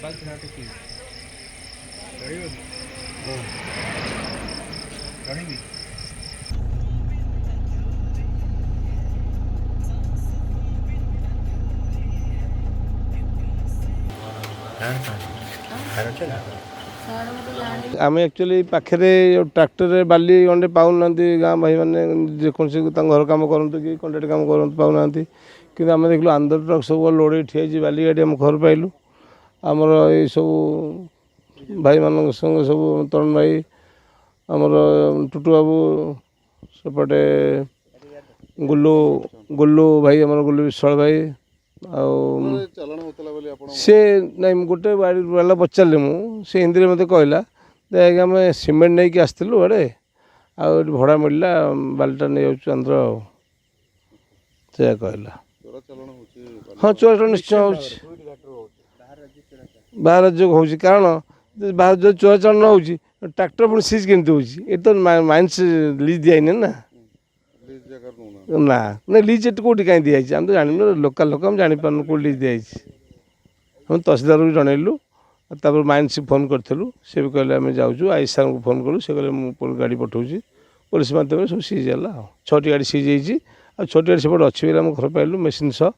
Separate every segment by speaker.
Speaker 1: आम एक्चुअली पाखे ट्रैक्टर बाली अंडे पाऊना गाँ भाई मैंने जेकोसी घर कम करते कि कंट्राक्ट कम कर पाऊना कि आम देखल आंध्र ट्रक सब लोड ठिया बाली गाड़ी आम घर पाइलु आमर ये सब भाई मान संगे सब तरुण भाई आमर टुटू बाबू सेपटे गुल्लू गुल्लू भाई आमर गुल्लू विश्वाल भाई सी ना गोटे बाला पचारे मुझे हिंदी में मत कहला आम सीमेंट नहीं आसलु आड़े भड़ा मिलला बाल्टा नहीं जाऊँ आंध्र से कहला हाँ चोरा निश्चय हो बाहर राज्य हो कारण बाहर जो चोरा चालान हो ट्रैक्टर पुणी सीज केमती हो तो माइंस लीज दिखाई ना ना ना लीज कौटी कहीं दिखाई आम तो जान लोकाल लोक आम जापार कौट लीज दिखाई हम तहसीलदार भी जनइलु तापर माइंस फोन करूँ सी भी कहले आम जाऊँ आई सार को फोन कलु से कहले गाड़ी पठाऊँ पुलिस माध्यम सब सीज है 6टी गाड़ी सीज हो 6टी गाड़ी सेपटे अच्छी आम घर पाइलु मेसीन सह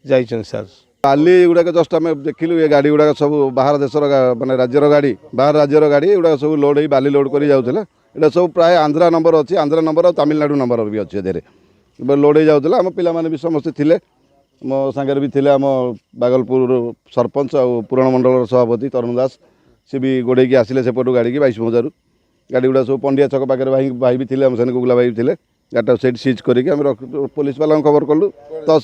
Speaker 1: जाइए सार
Speaker 2: बाली गुड़ाक जस्ट आम देखिलु ये गाड़ी गुड़ाक सब बाहर देशर माने राज्यर गाड़ी बाहर राज्यर गाड़ी गुड़ाक सब लोड हो बाली लोड कर जाऊला यहाँ सब प्राय आंध्रा नंबर अच्छी आंध्रा नंबर और तमिलनाडु नंबर भी अच्छे देर लोड हो जाऊला आम पे भी समस्ते थे मो सांगे भी थे आम बागलपुर सरपंच और पुराण मंडल सभापति तरुण दास सी भी गोड़े आसिले सेपटू गाड़ी की 22,000 गाड़ी गुड़ा सब पंडिया छक पाखे भाई भी थे आम से गुगला भाई भी थे गाड़ी से सीज करके पुलिस वाला खबर कलु तो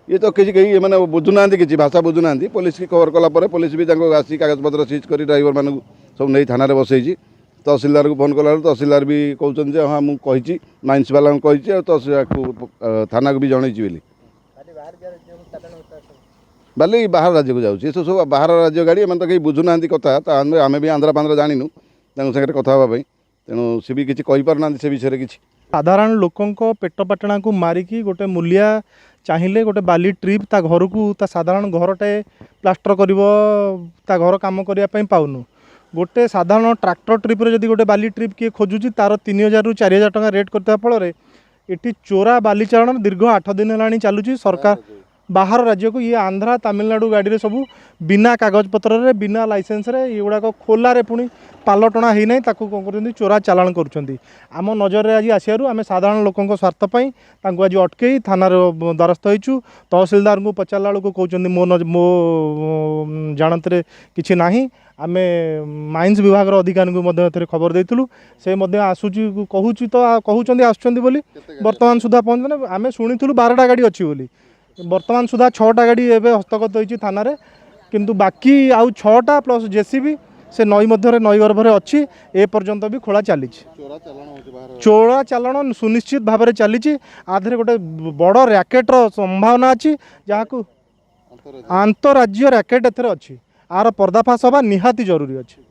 Speaker 2: ये तो किसी कहीं मैंने बुझुना कि भाषा बुझुना पुलिस की खबर कलापर पुलिस भी आसी कागजपत्र सीज कर ड्राइवर मानू सब नहीं थाना बसई तहसीलदार को फोन कला तहसीलदार भी कहते हाँ मुझे माइंस वाला कही तहसील थाना को भी जनई बोली बाली बाहर राज्य को जाऊँ सब बाहर राज्य गाड़ी एम तो कहीं बुझुना कथा आम भी आंध्रा पांध्रा जानू सागर कथा हाँपाई तेणु सी भी किसी कहींपारना से विषय किसी
Speaker 3: साधारण लोकों पेट पाटणा को मारिकी गोटे मूलिया चाहिए गोटे बाली ट्रिप ता घर को ता साधारण घरटे प्लास्टर कर घर कम करने पाऊनु गोटे साधारण ट्रैक्टर ट्रिप रे जदि गोटे बाली ट्रिप किए खोजुची तार 3,000 ରୁ 4,000 टका रेट करता फल ये चोरा बाली चालाण दीर्घ 8 दिन है चलुची सरकार बाहर राज्य को ये आंध्रा तमिलनाडु गाड़ी सब बिना कागज पत्र रे बिना लाइसेंस रे ये गुड़ाक खोलारे पुणी पाल टणा ही ना कौन कर चोरा चालाण कर आम नजर में आज आसारू आम साधारण लोकों स्वार्थपाई आज अटकई थाना द्वारस्थ होइचु तहसीलदार को पचारा बेलू कहते मो जानत किसी ना आम माइंस विभाग अधिकारी को खबर देलु से आसूची कहूँ तो कहते आसुँच बर्तमान सुधा पहुँचने आम शुणु 12टा गाड़ी अच्छी बोली बर्तमान सुधा 6टा गाड़ी एवं हस्तगत होती थाना रे किंतु बाकी आउ 6टा प्लस जेसीबी से नई मध्य नई गर्भर अच्छी ए पर्यंत भी खोला चली चोरा चालाण सुनिश्चित भाव में चली आधे गोटे बड़ रैकेटर संभावना अच्छी जहाँ को अंतरराज्य रैकेट एथरे अच्छी आर पर्दाफाश हवा निहाती जरूरी अच्छी।